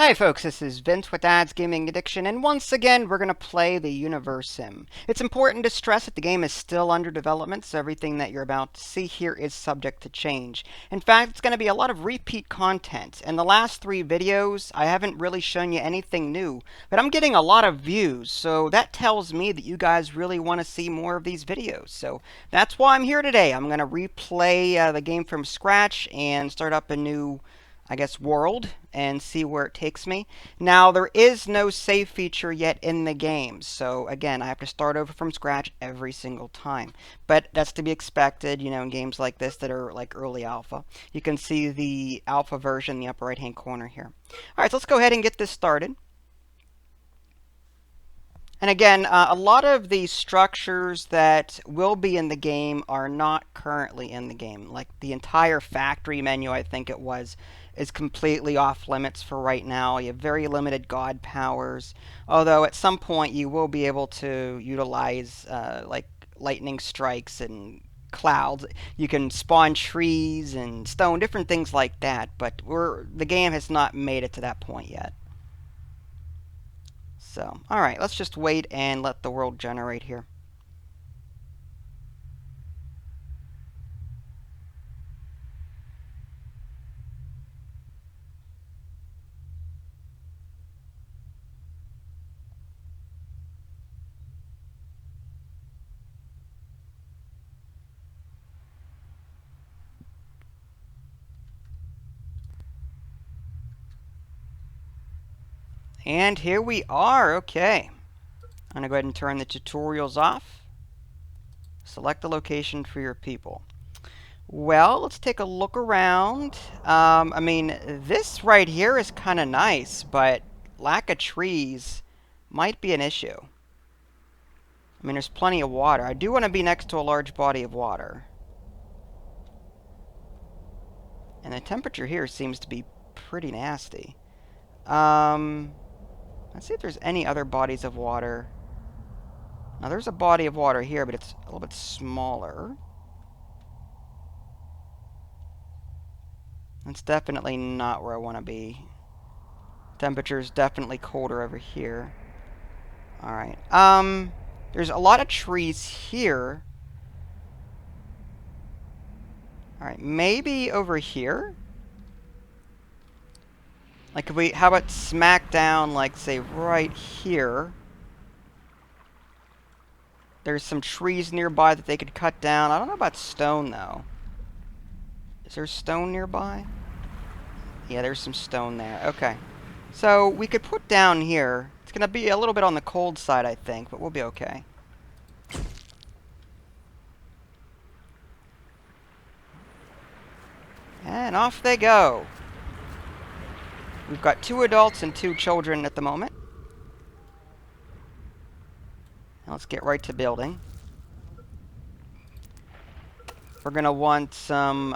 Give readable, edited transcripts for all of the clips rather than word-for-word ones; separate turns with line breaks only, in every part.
Hi folks, this is Vince with Ads Gaming Addiction, and once again we're going to play the Universim. It's important to stress that the game is still under development, so everything that you're about to see here is subject to change. In fact, it's going to be a lot of repeat content. In the last 3 videos, I haven't really shown you anything new, but I'm getting a lot of views, so that tells me that you guys really want to see more of these videos. So that's why I'm here today. I'm going to replay the game from scratch and start up a new world and see where it takes me. Now, there is no save feature yet in the game, so again, I have to start over from scratch every single time. But that's to be expected, in games like this that are like early alpha. You can see the alpha version in the upper right-hand corner here. All right, so let's go ahead and get this started. And again, a lot of the structures that will be in the game are not currently in the game. Like the entire factory menu, I think it was, is completely off limits for right now. You have very limited god powers, although at some point you will be able to utilize like lightning strikes and clouds. You can spawn trees and stone, different things like that, but the game has not made it to that point yet. So, alright, let's just wait and let the world generate here. And here we are. Okay. I'm going to go ahead and turn the tutorials off. Select the location for your people. Well, let's take a look around. I mean, this right here is kind of nice, but lack of trees might be an issue. I mean, there's plenty of water. I do want to be next to a large body of water. And the temperature here seems to be pretty nasty. Let's see if there's any other bodies of water. Now, there's a body of water here, but it's a little bit smaller. That's definitely not where I want to be. Temperature's definitely colder over here. Alright. There's a lot of trees here. Alright, maybe over here? Like, how about smack down, like, say, right here? There's some trees nearby that they could cut down. I don't know about stone, though. Is there stone nearby? Yeah, there's some stone there. Okay. So, we could put down here. It's going to be a little bit on the cold side, I think, but we'll be okay. And off they go. We've got 2 adults and 2 children at the moment. Now let's get right to building. We're going to want some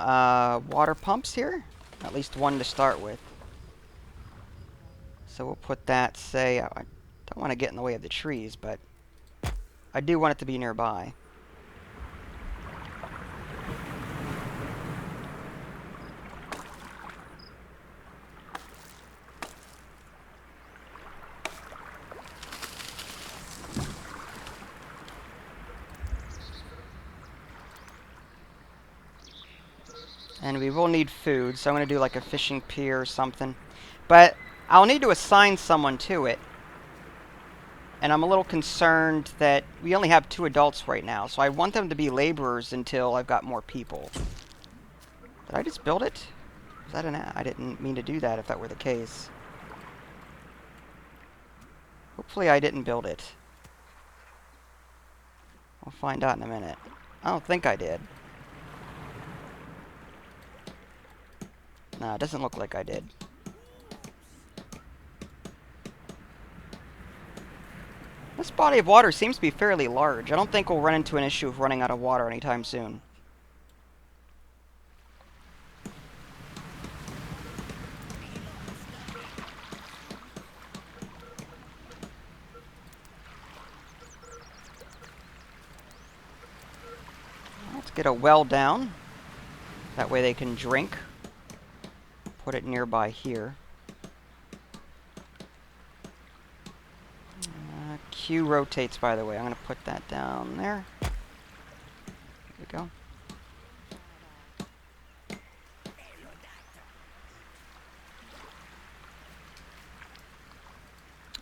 water pumps here. At least one to start with. So we'll put that, say, I don't want to get in the way of the trees, but I do want it to be nearby. And we will need food, so I'm going to do like a fishing pier or something. But I'll need to assign someone to it. And I'm a little concerned that we only have 2 adults right now, so I want them to be laborers until I've got more people. Did I just build it? Was that I didn't mean to do that if that were the case. Hopefully I didn't build it. We'll find out in a minute. I don't think I did. No, it doesn't look like I did. This body of water seems to be fairly large. I don't think we'll run into an issue of running out of water anytime soon. Let's get a well down. That way they can drink. Put it nearby here. Q rotates, by the way. I'm going to put that down there. There we go.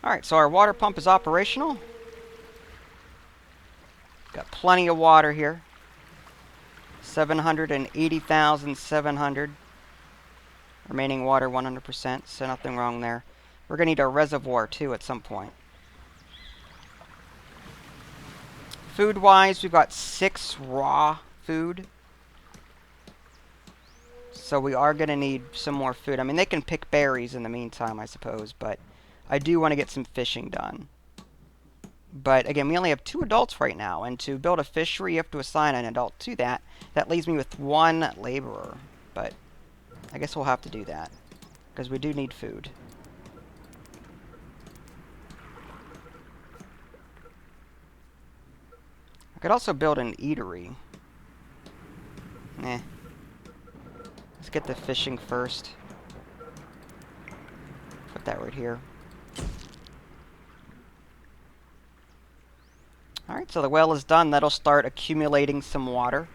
Alright, so our water pump is operational. Got plenty of water here. 780,700. Remaining water 100%, so nothing wrong there. We're going to need a reservoir too at some point. Food-wise, we've got 6 raw food. So we are going to need some more food. I mean, they can pick berries in the meantime, I suppose, but I do want to get some fishing done. But again, we only have 2 adults right now, and to build a fishery, you have to assign an adult to that. That leaves me with 1 laborer, but I guess we'll have to do that, because we do need food. I could also build an eatery. Let's get the fishing first. Put that right here. Alright, so the well is done. That'll start accumulating some water.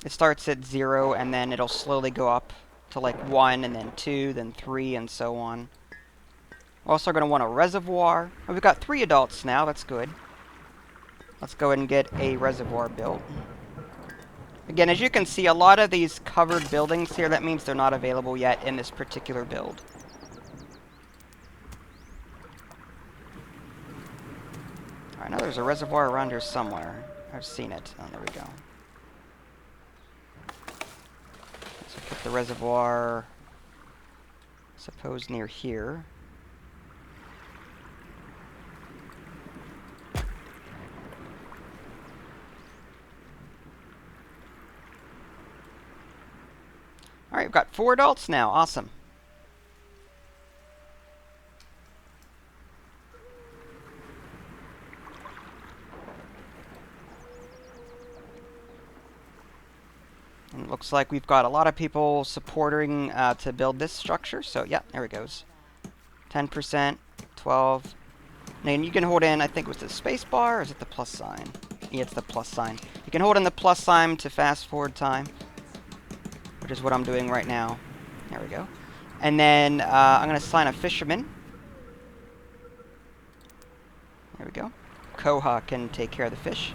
It starts at 0, and then it'll slowly go up to like 1, and then 2, then 3, and so on. We're also going to want a reservoir. Oh, we've got 3 adults now. That's good. Let's go ahead and get a reservoir built. Again, as you can see, a lot of these covered buildings here, that means they're not available yet in this particular build. I know there's a reservoir around here somewhere. I've seen it. Oh, there we go. So put the reservoir, suppose, near here. Alright, we've got 4 adults now. Awesome. And it looks like we've got a lot of people supporting to build this structure. So, yeah, there it goes. 10%, 12. And you can hold in, I think it was the space bar, or is it the plus sign? Yeah, it's the plus sign. You can hold in the plus sign to fast forward time, which is what I'm doing right now. There we go. And then I'm going to assign a fisherman. There we go. Koha can take care of the fish.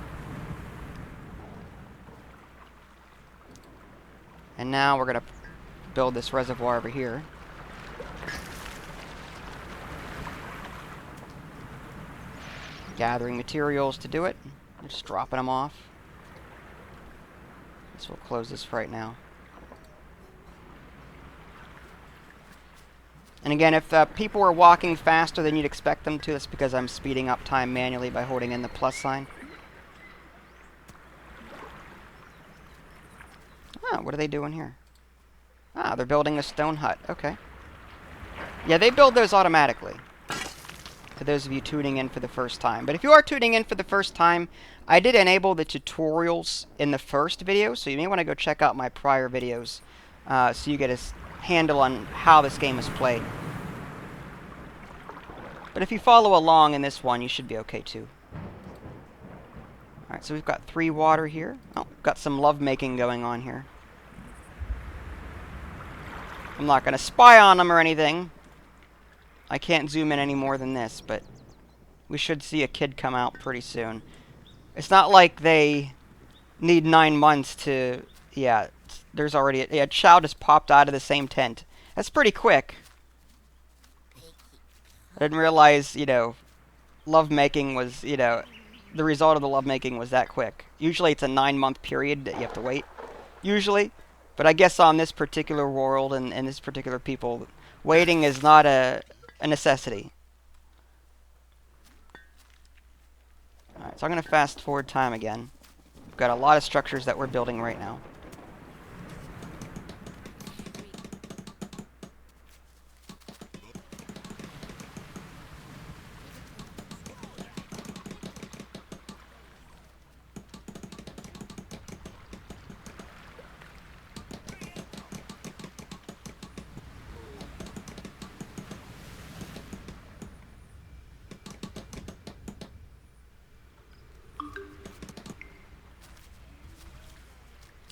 And now we're going to build this reservoir over here. Gathering materials to do it. Just dropping them off. So we'll close this for right now. And again, if people are walking faster than you'd expect them to, it's because I'm speeding up time manually by holding in the plus sign. Oh, what are they doing here? Ah, they're building a stone hut. Okay. Yeah, they build those automatically. For those of you tuning in for the first time. But if you are tuning in for the first time, I did enable the tutorials in the first video, so you may want to go check out my prior videos so you get a handle on how this game is played. But if you follow along in this one, you should be okay too. Alright, so we've got 3 water here. Oh, we've got some lovemaking going on here. I'm not going to spy on them or anything. I can't zoom in any more than this, but we should see a kid come out pretty soon. It's not like they need 9 months to... Yeah, there's already... A child just popped out of the same tent. That's pretty quick. I didn't realize, you know, lovemaking was, you know... The result of the lovemaking was that quick. Usually it's a 9-month period that you have to wait. Usually. But I guess on this particular world and this particular people, waiting is not a necessity. Alright, so I'm going to fast forward time again. We've got a lot of structures that we're building right now.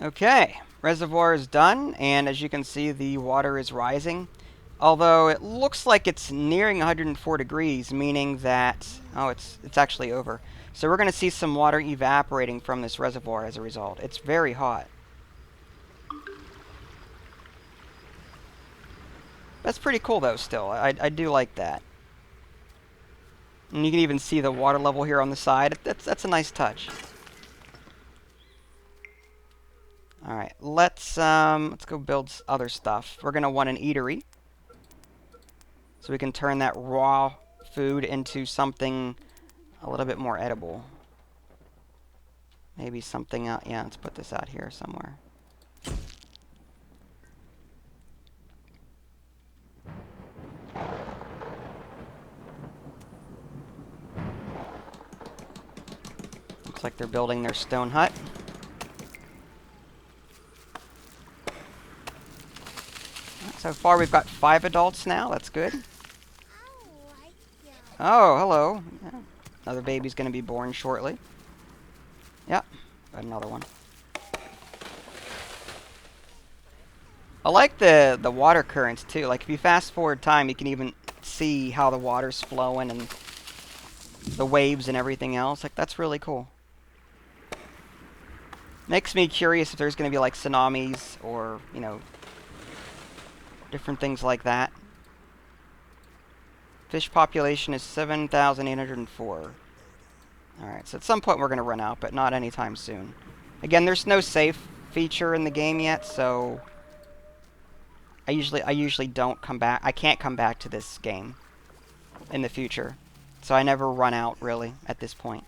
Okay, reservoir is done, and as you can see, the water is rising. Although it looks like it's nearing 104 degrees, meaning that, oh, it's actually over. So we're going to see some water evaporating from this reservoir as a result. It's very hot. That's pretty cool, though, still. I do like that. And you can even see the water level here on the side. That's a nice touch. All right, let's go build other stuff. We're gonna want an eatery, so we can turn that raw food into something a little bit more edible. Maybe something out. Yeah, let's put this out here somewhere. Looks like they're building their stone hut. So far, we've got 5 adults now. That's good. Oh, hello. Yeah. Another baby's going to be born shortly. Yep, got another one. I like the water currents, too. Like, if you fast forward time, you can even see how the water's flowing and the waves and everything else. Like, that's really cool. Makes me curious if there's going to be, like, tsunamis or, you know, different things like that. Fish population is 7,804. Alright, so at some point we're going to run out, but not anytime soon. Again, there's no save feature in the game yet, so I usually don't come back. I can't come back to this game in the future. So I never run out, really, at this point.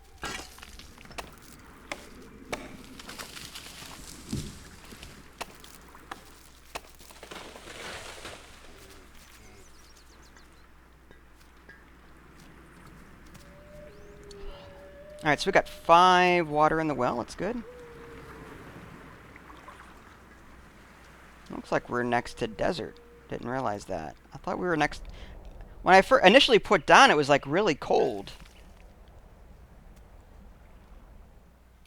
Alright, so we got 5 water in the well. That's good. Looks like we're next to desert. Didn't realize that. I thought we were next... When I initially put down, it was like really cold.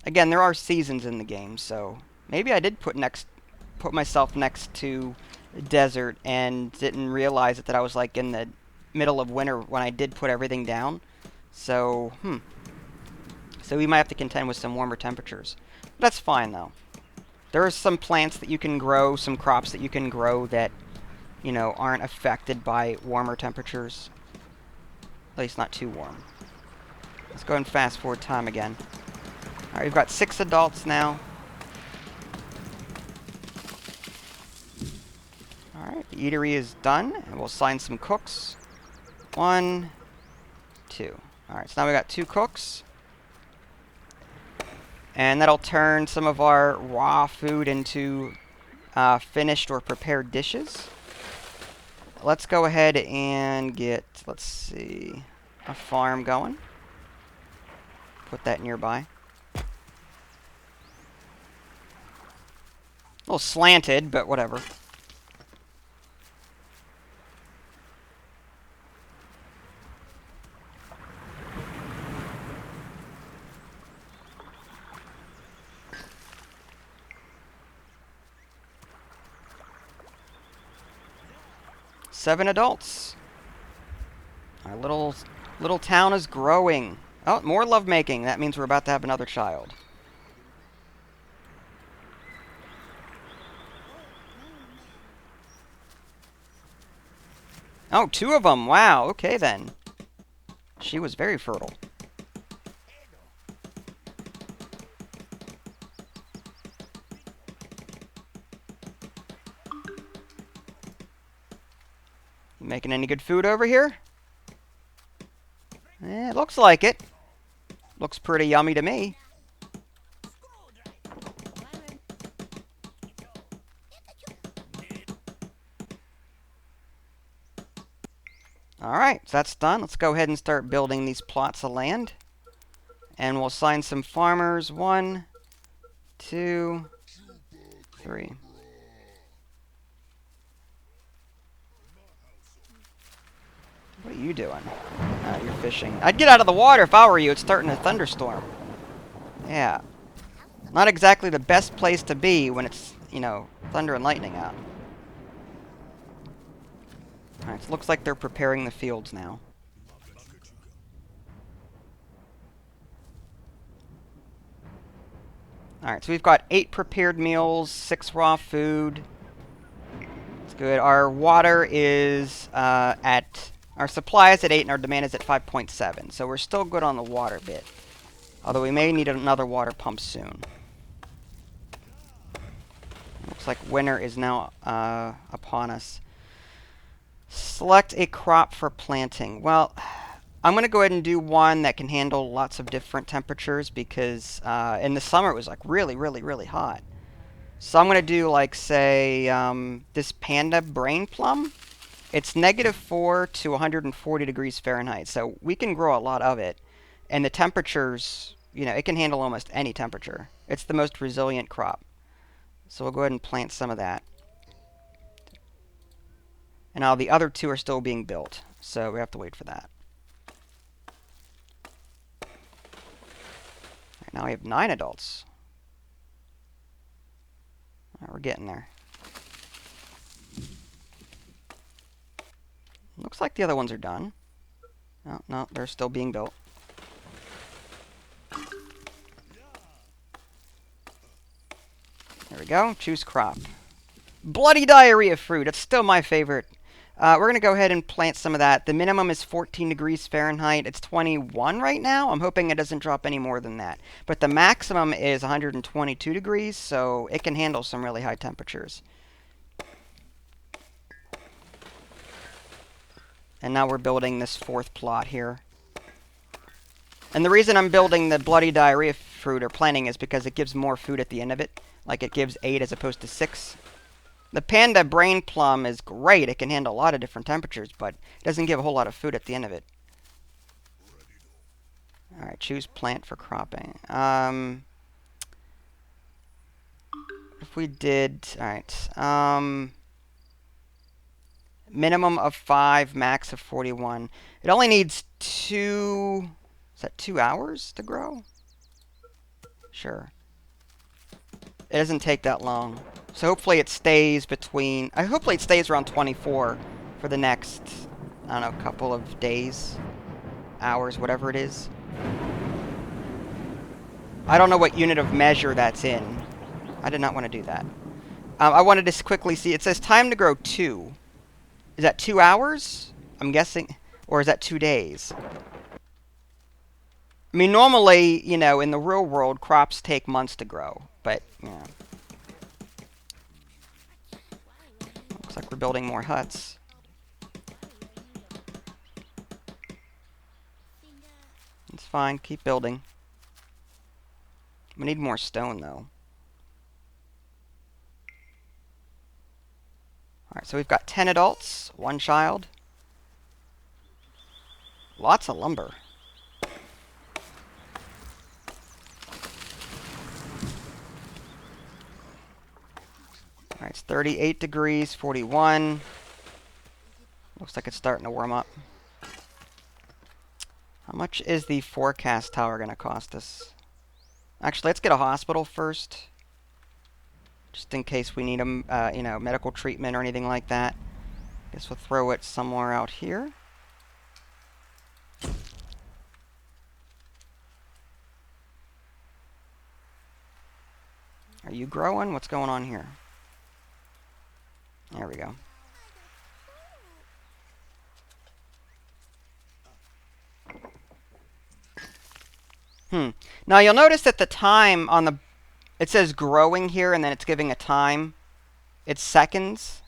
Again, there are seasons in the game, so maybe I did put myself next to desert and didn't realize that I was like in the middle of winter when I did put everything down. So, So we might have to contend with some warmer temperatures. That's fine, though. There are some plants that you can grow, some crops that you can grow that, you know, aren't affected by warmer temperatures. At least not too warm. Let's go ahead and fast forward time again. Alright, we've got 6 adults now. Alright, the eatery is done, and we'll assign some cooks. 1, 2. Alright, so now we got 2 cooks. And that'll turn some of our raw food into finished or prepared dishes. Let's go ahead and get, let's see, a farm going. Put that nearby. A little slanted, but whatever. Seven adults. Our little town is growing. Oh, more lovemaking. That means we're about to have another child. Oh, 2 of them. Wow. Okay, then. She was very fertile. Making any good food over here? It looks like it. Looks pretty yummy to me. Alright, so that's done. Let's go ahead and start building these plots of land. And we'll assign some farmers. 1, 2, 3. What are you doing? You're fishing. I'd get out of the water if I were you. It's starting to thunderstorm. Yeah. Not exactly the best place to be when it's, you know, thunder and lightning out. Alright, so it looks like they're preparing the fields now. Alright, so we've got 8 prepared meals, 6 raw food. It's good. Our water is at... Our supply is at 8 and our demand is at 5.7. So we're still good on the water bit. Although we may need another water pump soon. Looks like winter is now upon us. Select a crop for planting. Well, I'm going to go ahead and do one that can handle lots of different temperatures because in the summer it was like really, really, really hot. So I'm going to do like, say, this panda brain plum. It's -4 to 140 degrees Fahrenheit. So we can grow a lot of it. And the temperatures, you know, it can handle almost any temperature. It's the most resilient crop. So we'll go ahead and plant some of that. And now the other 2 are still being built. So we have to wait for that. Right, now we have 9 adults. Right, we're getting there. Looks like the other ones are done. Oh, no, they're still being built. There we go. Choose crop. Bloody diarrhea fruit. It's still my favorite. We're going to go ahead and plant some of that. The minimum is 14 degrees Fahrenheit. It's 21 right now. I'm hoping it doesn't drop any more than that. But the maximum is 122 degrees, so it can handle some really high temperatures. And now we're building this 4th plot here. And the reason I'm building the bloody diarrhea fruit or planting is because it gives more food at the end of it. Like it gives 8 as opposed to 6. The panda brain plum is great. It can handle a lot of different temperatures, but it doesn't give a whole lot of food at the end of it. Alright, choose plant for cropping. If we did... Alright. Minimum of 5, max of 41. It only needs 2... Is that 2 hours to grow? Sure. It doesn't take that long. So hopefully it stays between... hopefully it stays around 24 for the next, I don't know, couple of days, hours, whatever it is. I don't know what unit of measure that's in. I did not want to do that. I wanted to quickly see. It says time to grow 2. Is that 2 hours? I'm guessing. Or is that 2 days? I mean, normally, you know, in the real world, crops take months to grow. But, you know. Looks like we're building more huts. It's fine. Keep building. We need more stone, though. Alright, so we've got 10 adults, 1 child. Lots of lumber. Alright, it's 38 degrees, 41. Looks like it's starting to warm up. How much is the forecast tower going to cost us? Actually, let's get a hospital first. Just in case we need a, you know, medical treatment or anything like that. Guess we'll throw it somewhere out here. Are you growing? What's going on here? There we go. Now you'll notice that the time on the... It says growing here and then it's giving a time. It's seconds.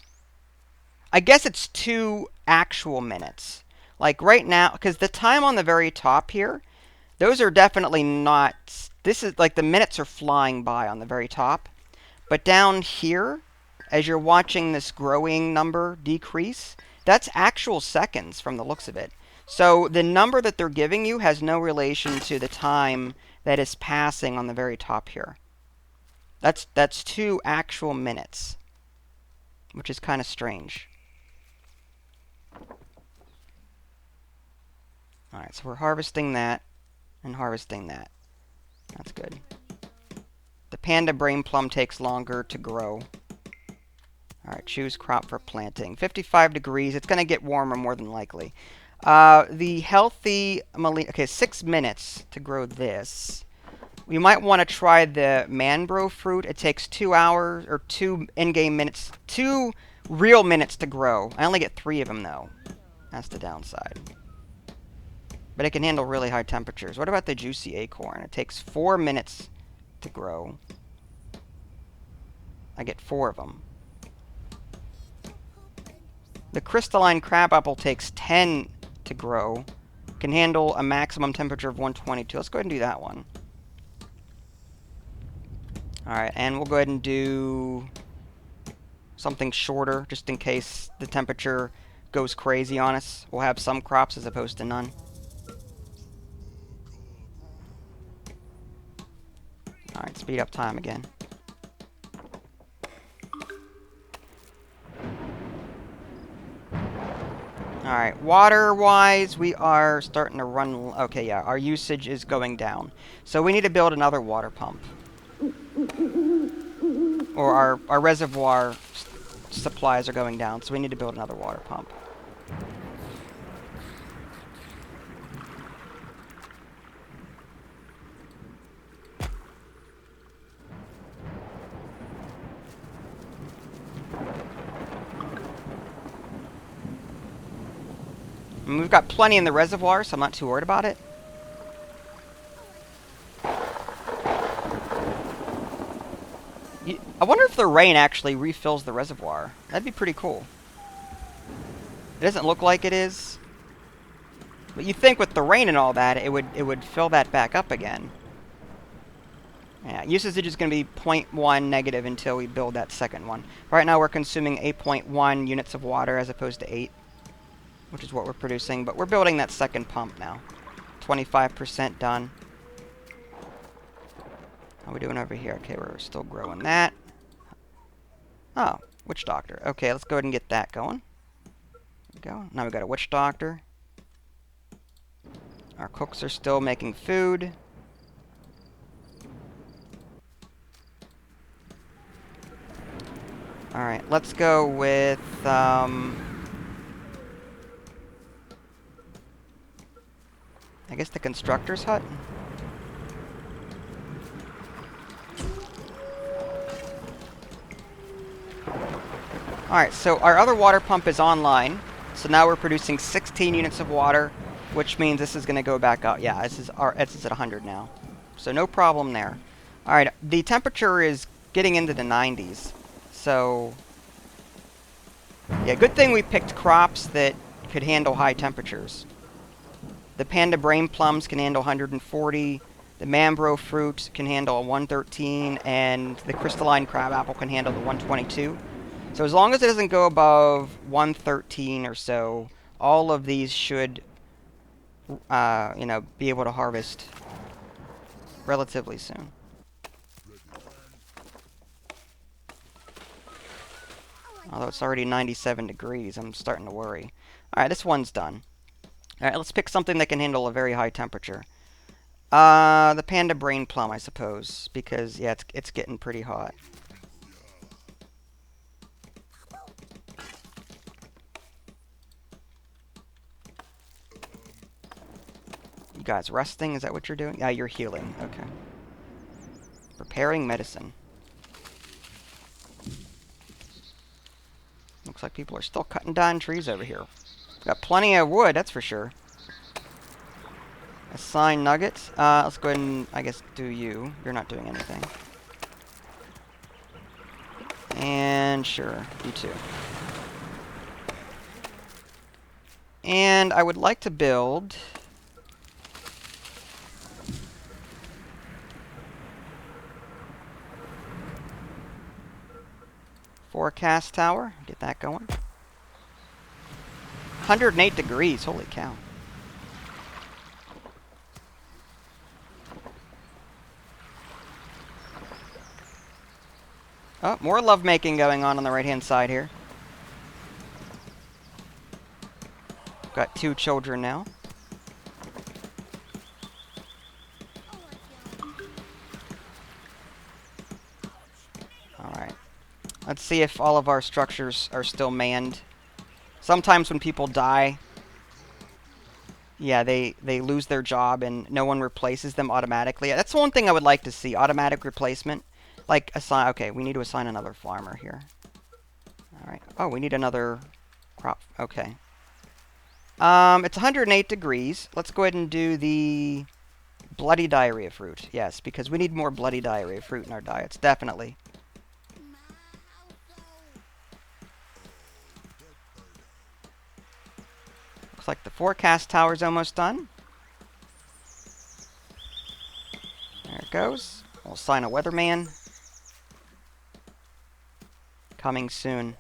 I guess it's 2 actual minutes. Like right now, because the time on the very top here, those are definitely not... This is like the minutes are flying by on the very top. But down here, as you're watching this growing number decrease, that's actual seconds from the looks of it. So the number that they're giving you has no relation to the time that is passing on the very top here. That's 2 actual minutes, which is kind of strange. Alright, so we're harvesting that and harvesting that. That's good. The panda brain plum takes longer to grow. Alright, choose crop for planting. 55 degrees. It's going to get warmer more than likely. The healthy okay, 6 minutes to grow this. You might want to try the manbro fruit. It takes 2 hours, or 2 in-game minutes, 2 real minutes to grow. I only get 3 of them, though. That's the downside. But it can handle really high temperatures. What about the juicy acorn? It takes 4 minutes to grow. I get 4 of them. The crystalline crabapple takes 10 to grow. Can handle a maximum temperature of 122. Let's go ahead and do that one. Alright, and we'll go ahead and do something shorter, just in case the temperature goes crazy on us. We'll have some crops as opposed to none. Alright, speed up time again. Alright, water-wise, we are starting to run... Okay, yeah, our usage is going down. So we need to build another water pump. Or our reservoir supplies are going down, so we need to build another water pump. And we've got plenty in the reservoir, so I'm not too worried about it. I wonder if the rain actually refills the reservoir. That'd be pretty cool. It doesn't look like it is. But you'd think with the rain and all that, it would fill that back up again. Yeah, usage is going to be 0.1 negative until we build that second one. Right now we're consuming 8.1 units of water as opposed to 8, which is what we're producing. But we're building that second pump now. 25% done. How are we doing over here? Okay, we're still growing that. Oh, witch doctor. Okay, let's go ahead and get that going. There we go. Now we've got a witch doctor. Our cooks are still making food. Alright, let's go with, I guess the constructor's hut? Alright, so our other water pump is online. So now we're producing 16 units of water, which means this is going to go back up. Yeah, this is at 100 now. So no problem there. Alright, the temperature is getting into the 90s. So, yeah, good thing we picked crops that could handle high temperatures. The panda brain plums can handle 140. The manbro fruit can handle 113. And the crystalline crabapple can handle the 122. So as long as it doesn't go above 113 or so, all of these should, you know, be able to harvest relatively soon. Although it's already 97 degrees, I'm starting to worry. Alright, this one's done. Alright, let's pick something that can handle a very high temperature. The panda brain plum, I suppose, because, yeah, it's getting pretty hot. You guys resting? Is that what you're doing? Yeah, you're healing. Okay. Preparing medicine. Looks like people are still cutting down trees over here. Got plenty of wood, that's for sure. Assign nuggets. Let's go ahead and, I guess, do you. You're not doing anything. And sure, you too. And I would like to build... forecast tower. Get that going. 108 degrees. Holy cow. Oh, more lovemaking going on the right-hand side here. Got 2 children now. Let's see if all of our structures are still manned. Sometimes when people die, yeah, they lose their job and no one replaces them automatically. That's one thing I would like to see, automatic replacement. Like, assign, okay, we need to assign another farmer here. Alright. Oh, we need another crop. Okay. It's 108 degrees. Let's go ahead and do the bloody diarrhea fruit. Yes, because we need more bloody diarrhea fruit in our diets, definitely. Looks like the forecast tower's almost done. There it goes. We'll assign a weatherman. Coming soon.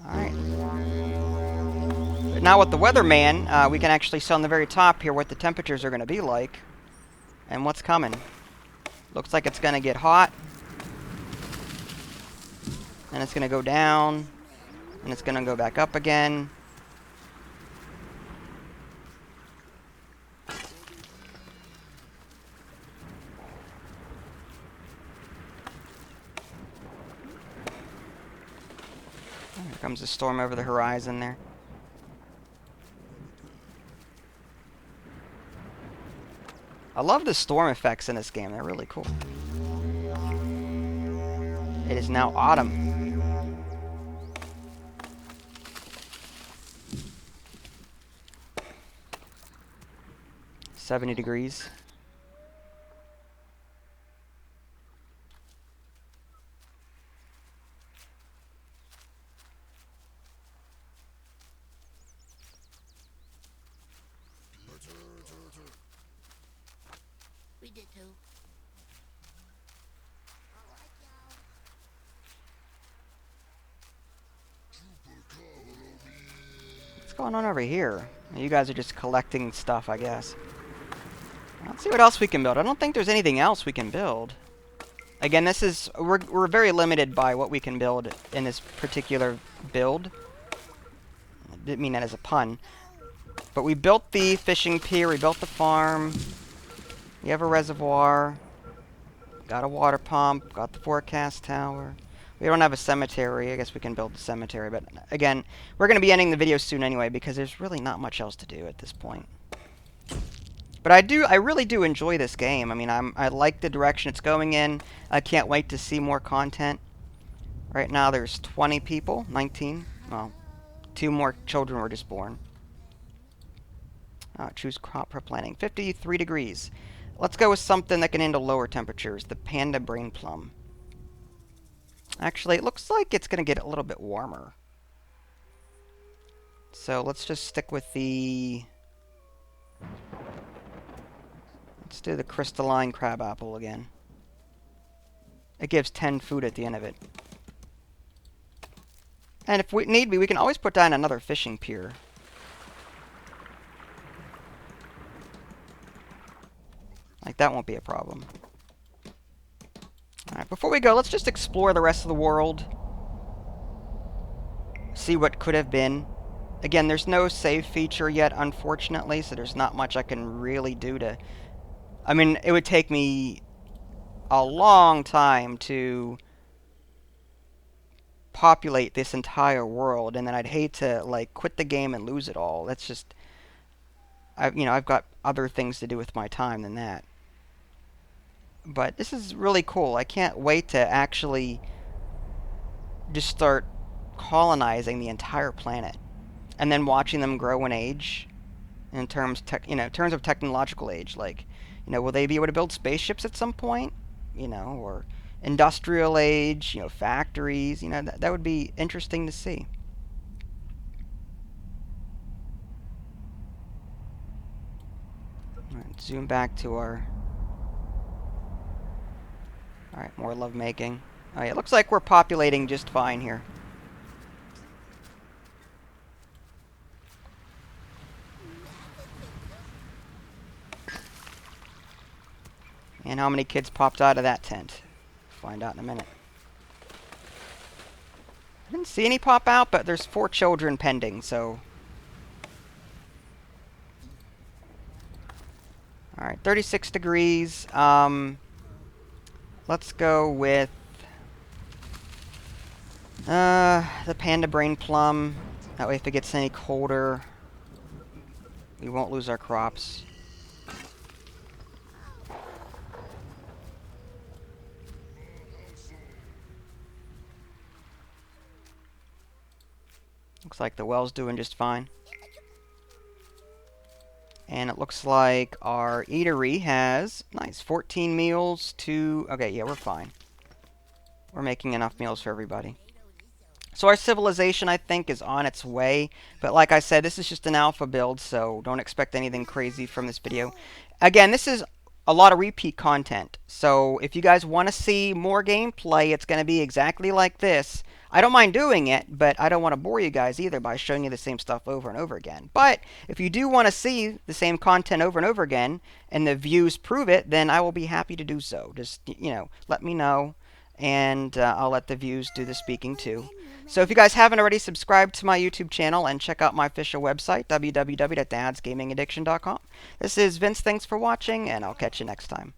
Alright. But now with the weatherman, we can actually see on the very top here what the temperatures are going to be like. And what's coming. Looks like it's going to get hot. And it's going to go down. And it's going to go back up again. Here comes the storm over the horizon there. I love the storm effects in this game. They're really cool. It is now autumn. $70 degrees.
We did too.
What's going on over here? You guys are just collecting stuff, I guess. Let's see what else we can build. I don't think there's anything else we can build. Again, this is we're very limited by what we can build in this particular build. I didn't mean that as a pun. But we built the fishing pier, we built the farm. We have a reservoir. Got a water pump, got the forecast tower. We don't have a cemetery. I guess we can build the cemetery, but again, we're going to be ending the video soon anyway because there's really not much else to do at this point. But I really do enjoy this game. I mean, I like the direction it's going in. I can't wait to see more content. Right now there's 20 people, 19. Well, 2 more children were just born. Choose crop for planting. 53 degrees. Let's go with something that can handle lower temperatures. The panda brain plum. Actually, it looks like it's going to get a little bit warmer. So let's just stick with the... Let's do the crystalline crabapple again. It gives 10 food at the end of it. And if we need be, we can always put down another fishing pier. Like, that won't be a problem. Alright, before we go, let's just explore the rest of the world. See what could have been. Again, there's no save feature yet, unfortunately, so there's not much I can really do to... I mean, it would take me a long time to populate this entire world, and then I'd hate to, like, quit the game and lose it all. That's just... I've got other things to do with my time than that. But this is really cool. I can't wait to actually just start colonizing the entire planet, and then watching them grow in age, in terms of technological age. Like, will they be able to build spaceships at some point? Or industrial age, factories. That would be interesting to see. All right, zoom back to our... Alright, more lovemaking. Oh yeah, it looks like we're populating just fine here. And how many kids popped out of that tent? Find out in a minute. I didn't see any pop out, but there's 4 children pending, so... Alright, 36 degrees. Let's let's go with the panda brain plum. That way if it gets any colder, we won't lose our crops. Looks like the well's doing just fine. And it looks like our eatery has, nice, 14 meals to, okay, yeah, we're fine. We're making enough meals for everybody. So our civilization, I think, is on its way. But like I said, this is just an alpha build, so don't expect anything crazy from this video. Again, this is a lot of repeat content. So if you guys want to see more gameplay, it's going to be exactly like this. I don't mind doing it, but I don't want to bore you guys either by showing you the same stuff over and over again. But if you do want to see the same content over and over again, and the views prove it, then I will be happy to do so. Just, let me know, and I'll let the views do the speaking too. So if you guys haven't already, subscribed to my YouTube channel and check out my official website, www.dadsgaming.com. This is Vince. Thanks for watching, and I'll catch you next time.